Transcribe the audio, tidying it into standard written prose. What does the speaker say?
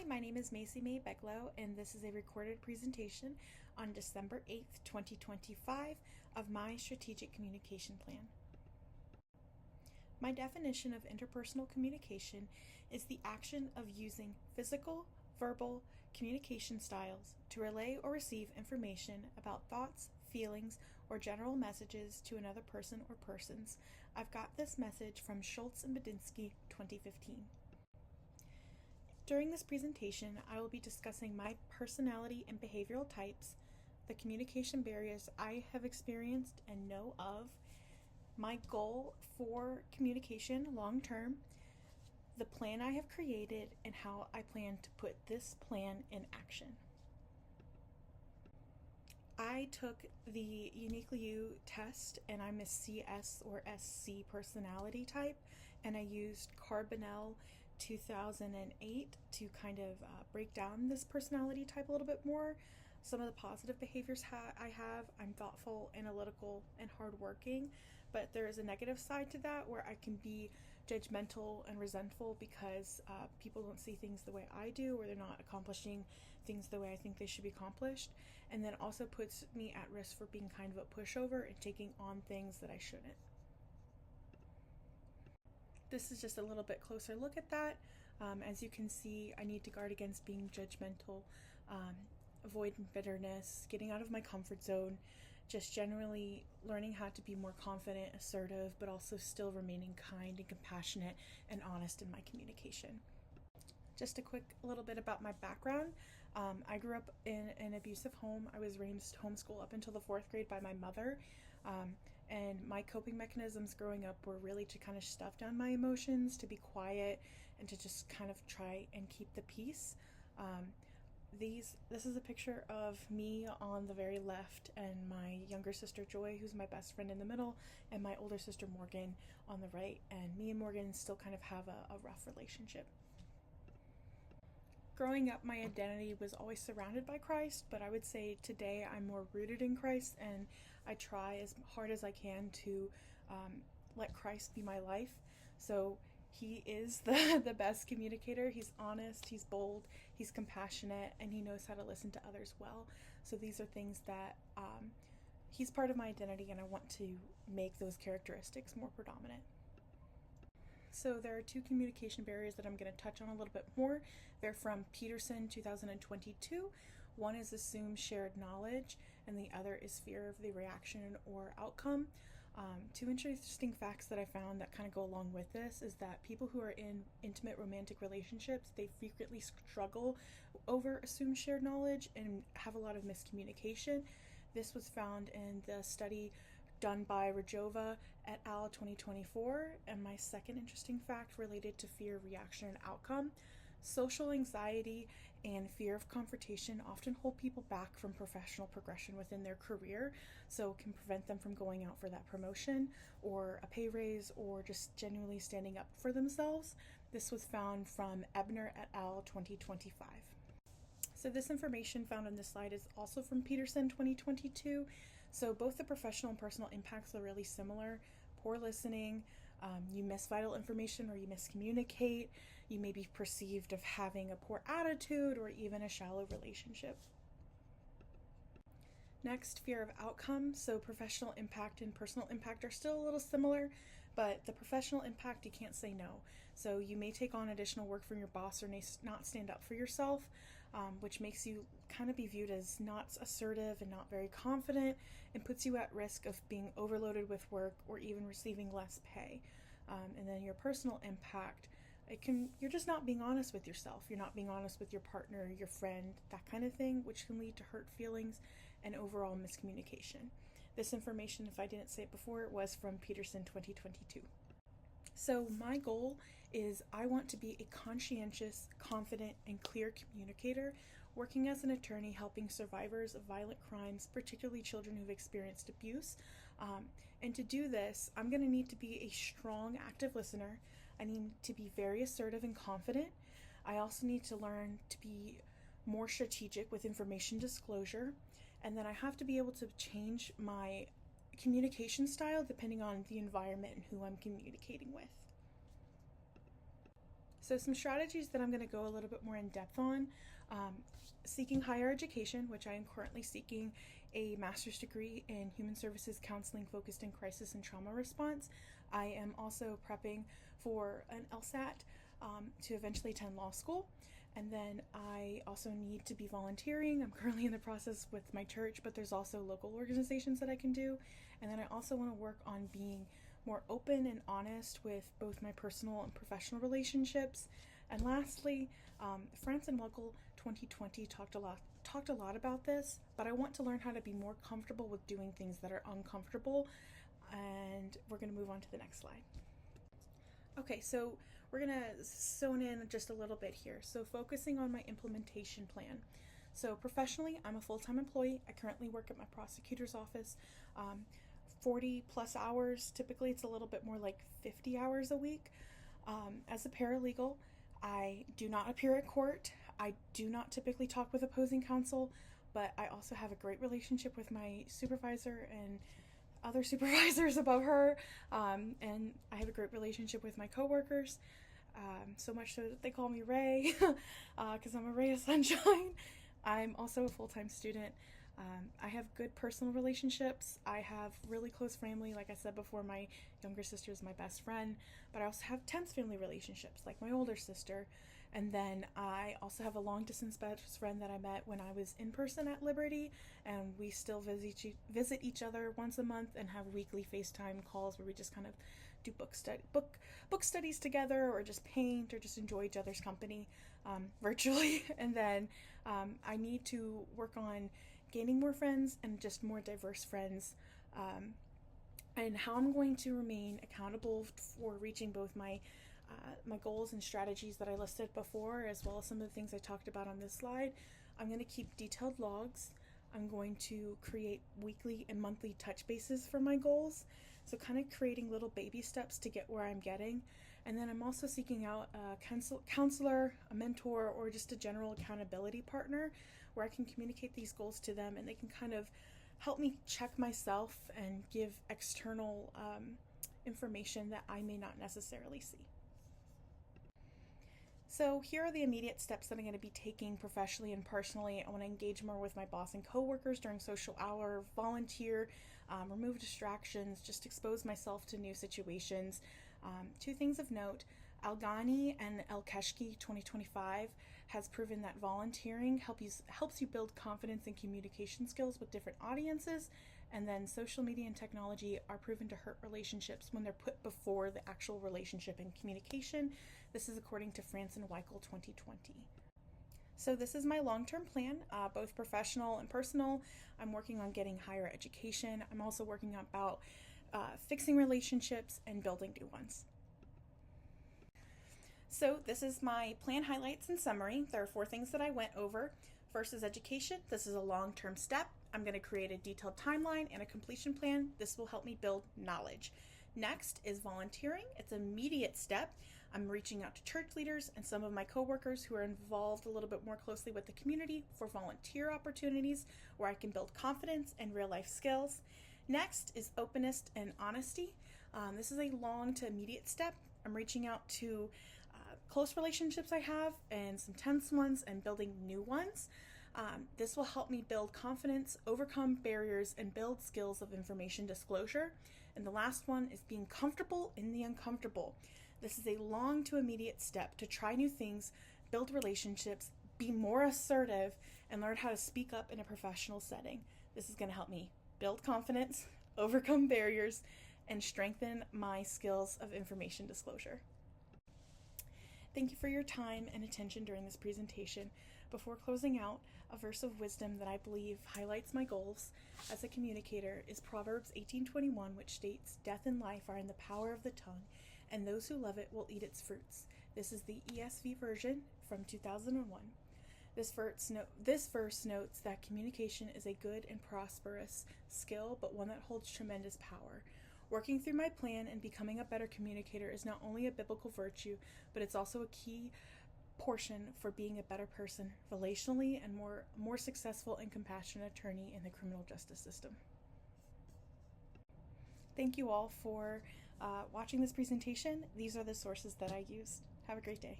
Hi, my name is Macy Mae Beglow, and this is a recorded presentation on December 8th, 2025 of my strategic communication plan. My definition of interpersonal communication is the action of using physical, verbal communication styles to relay or receive information about thoughts, feelings, or general messages to another person or persons. I've got this message from Schultz and Badinsky, 2015. During this presentation, I will be discussing my personality and behavioral types, the communication barriers I have experienced and know of, my goal for communication long term, the plan I have created, and how I plan to put this plan in action. I took the Uniquely You test, and I'm a CS or SC personality type, and I used Carbonell 2008 to kind of break down this personality type a little bit more. Some of the positive behaviors I have, I'm thoughtful, analytical, and hardworking, but there is a negative side to that where I can be judgmental and resentful because people don't see things the way I do, or they're not accomplishing things the way I think they should be accomplished, and then also puts me at risk for being kind of a pushover and taking on things that I shouldn't. This is just a little bit closer look at that. As you can see, I need to guard against being judgmental, avoiding bitterness, getting out of my comfort zone, just generally learning how to be more confident, assertive, but also still remaining kind and compassionate and honest in my communication. Just a quick little bit about my background. I grew up in an abusive home. I was raised homeschool up until the 4th grade by my mother. And my coping mechanisms growing up were really to kind of stuff down my emotions, to be quiet, and to just kind of try and keep the peace. This is a picture of me on the very left, and my younger sister Joy, who's my best friend, in the middle, and my older sister Morgan on the right. And me and Morgan still kind of have a rough relationship. Growing up, my identity was always surrounded by Christ, but I would say today I'm more rooted in Christ, and I try as hard as I can to let Christ be my life. So he is the best communicator. He's honest, he's bold, he's compassionate, and he knows how to listen to others well. So these are things that he's part of my identity, and I want to make those characteristics more predominant. So there are two communication barriers that I'm going to touch on a little bit more. They're from Petersen 2022. One is assumed shared knowledge, and the other is fear of the reaction or outcome. Two interesting facts that I found that kind of go along with this is that people who are in intimate romantic relationships, they frequently struggle over assumed shared knowledge and have a lot of miscommunication. This was found in the study done by Rajova et al. 2024. And my second interesting fact related to fear of reaction and outcome. Social anxiety and fear of confrontation often hold people back from professional progression within their career, so it can prevent them from going out for that promotion or a pay raise or just genuinely standing up for themselves. This was found from Ebner et al. 2025. So this information found on this slide is also from Petersen 2022. So both the professional and personal impacts are really similar. Poor listening, you miss vital information or you miscommunicate, you may be perceived of having a poor attitude or even a shallow relationship. Next, fear of outcome. So professional impact and personal impact are still a little similar, but the professional impact, you can't say no. So you may take on additional work from your boss or not stand up for yourself, which makes you kind of be viewed as not assertive and not very confident, and puts you at risk of being overloaded with work or even receiving less pay. And then your personal impact, you're just not being honest with yourself. You're not being honest with your partner, your friend, that kind of thing, which can lead to hurt feelings and overall miscommunication. This information, if I didn't say it before, was from Petersen 2022. So my goal is I want to be a conscientious, confident, and clear communicator, working as an attorney helping survivors of violent crimes, particularly children who've experienced abuse. And to do this, I'm going to need to be a strong, active listener. I need to be very assertive and confident. I also need to learn to be more strategic with information disclosure. And then I have to be able to change my communication style depending on the environment and who I'm communicating with. So some strategies that I'm going to go a little bit more in depth on. Seeking higher education, which I am currently seeking a master's degree in human services counseling focused in crisis and trauma response. I am also prepping for an LSAT to eventually attend law school. And then I also need to be volunteering. I'm currently in the process with my church, but there's also local organizations that I can do. And then I also want to work on being more open and honest with both my personal and professional relationships. And lastly, France and Weikel 2020 talked a lot about this, but I want to learn how to be more comfortable with doing things that are uncomfortable. And we're going to move on to the next slide. Okay, so we're going to zone in just a little bit here. So focusing on my implementation plan. So professionally, I'm a full-time employee. I currently work at my prosecutor's office, 40 plus hours. Typically, it's a little bit more like 50 hours a week. As a paralegal, I do not appear at court. I do not typically talk with opposing counsel, but I also have a great relationship with my supervisor and other supervisors above her, and I have a great relationship with my coworkers, so much so that they call me Ray, because I'm a ray of sunshine. I'm also a full-time student. I have good personal relationships. I have really close family. Like I said before, my younger sister is my best friend, but I also have tense family relationships, like my older sister. And then I also have a long-distance best friend that I met when I was in person at Liberty, and we still visit each other once a month and have weekly FaceTime calls where we just kind of do book studies together, or just paint, or just enjoy each other's company virtually. And then I need to work on gaining more friends and just more diverse friends, and how I'm going to remain accountable for reaching both my goals and strategies that I listed before, as well as some of the things I talked about on this slide. I'm going to keep detailed logs. I'm going to create weekly and monthly touch bases for my goals, so kind of creating little baby steps to get where I'm getting. And then I'm also seeking out a counselor, a mentor, or just a general accountability partner where I can communicate these goals to them, and they can kind of help me check myself and give external information that I may not necessarily see. So here are the immediate steps that I'm going to be taking professionally and personally. I want to engage more with my boss and coworkers during social hour, volunteer, remove distractions, just expose myself to new situations. Two things of note: Algani and El Keshki 2025 has proven that volunteering helps you build confidence and communication skills with different audiences, and then social media and technology are proven to hurt relationships when they're put before the actual relationship and communication. This is according to France and Weikel 2020. So this is my long-term plan, both professional and personal. I'm working on getting higher education. I'm also working about fixing relationships and building new ones. So this is my plan highlights and summary. There are 4 things that I went over. First is education. This is a long-term step. I'm going to create a detailed timeline and a completion plan. This will help me build knowledge. Next is volunteering. It's an immediate step. I'm reaching out to church leaders and some of my coworkers who are involved a little bit more closely with the community for volunteer opportunities where I can build confidence and real-life skills. Next is openness and honesty. This is a long to immediate step. I'm reaching out to close relationships I have and some tense ones, and building new ones. This will help me build confidence, overcome barriers, and build skills of information disclosure. And the last one is being comfortable in the uncomfortable. This is a long to immediate step to try new things, build relationships, be more assertive, and learn how to speak up in a professional setting. This is going to help me build confidence, overcome barriers, and strengthen my skills of information disclosure. Thank you for your time and attention during this presentation. Before closing out, a verse of wisdom that I believe highlights my goals as a communicator is Proverbs 18:21, which states, "Death and life are in the power of the tongue, and those who love it will eat its fruits." This is the ESV version from 2001. This verse notes that communication is a good and prosperous skill, but one that holds tremendous power. Working through my plan and becoming a better communicator is not only a biblical virtue, but it's also a key portion for being a better person relationally and more successful and compassionate attorney in the criminal justice system. Thank you all for watching this presentation. These are the sources that I used. Have a great day.